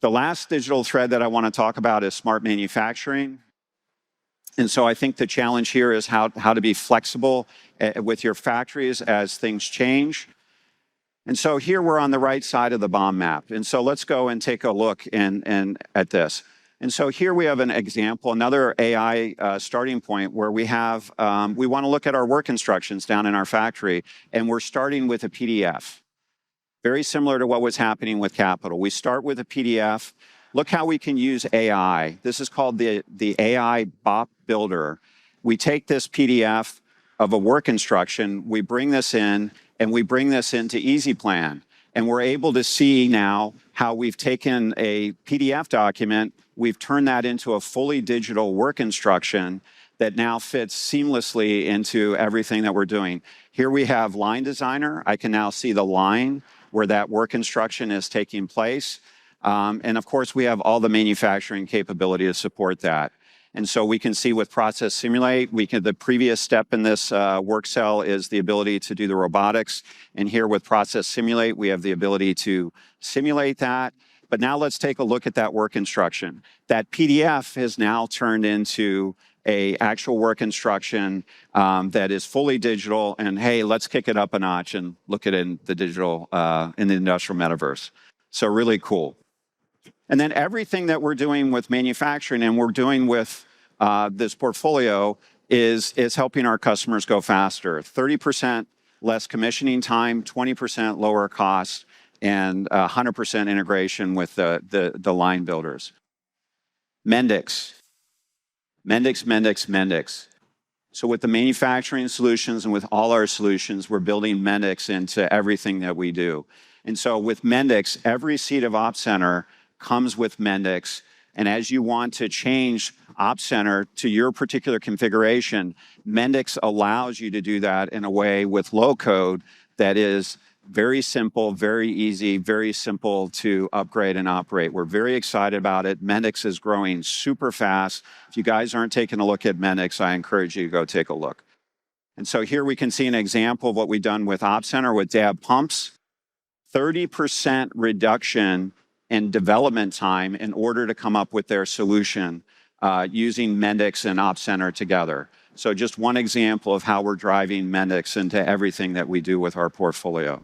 The last digital thread that I want to talk about is smart manufacturing. And so I think the challenge here is how to be flexible with your factories as things change. And so here we're on the right side of the BOM map. And so let's go and take a look at this. And so here we have an example, another AI starting point where we have, we want to look at our work instructions down in our factory, and we're starting with a PDF. Very similar to what was happening with Capital. We start with a PDF. Look how we can use AI. This is called the AI BOP Builder. We take this PDF of a work instruction, we bring this in, and we bring this into EasyPlan. And we're able to see now how we've taken a PDF document, we've turned that into a fully digital work instruction that now fits seamlessly into everything that we're doing. Here we have Line Designer. I can now see the line where that work instruction is taking place. And of course, we have all the manufacturing capability to support that. And so we can see with Process Simulate, the previous step in this work cell is the ability to do the robotics. And here with Process Simulate, we have the ability to simulate that. But now let's take a look at that work instruction. That PDF has now turned into an actual work instruction that is fully digital. And hey, let's kick it up a notch and look at it in the digital, in the industrial metaverse. So really cool. And then everything that we're doing with manufacturing and we're doing with this portfolio is helping our customers go faster. 30% less commissioning time, 20% lower costs, and 100% integration with the line builders. Mendix. So with the manufacturing solutions and with all our solutions, we're building Mendix into everything that we do. And so with Mendix, every seat of Opcenter comes with Mendix. And as you want to change Opcenter to your particular configuration, Mendix allows you to do that in a way with low code that is very simple, very easy, very simple to upgrade and operate. We're very excited about it. Mendix is growing super fast. If you guys aren't taking a look at Mendix, I encourage you to go take a look. And so here we can see an example of what we've done with Opcenter with DAB pumps. 30% reduction in development time in order to come up with their solution using Mendix and Opcenter together. So just one example of how we're driving Mendix into everything that we do with our portfolio.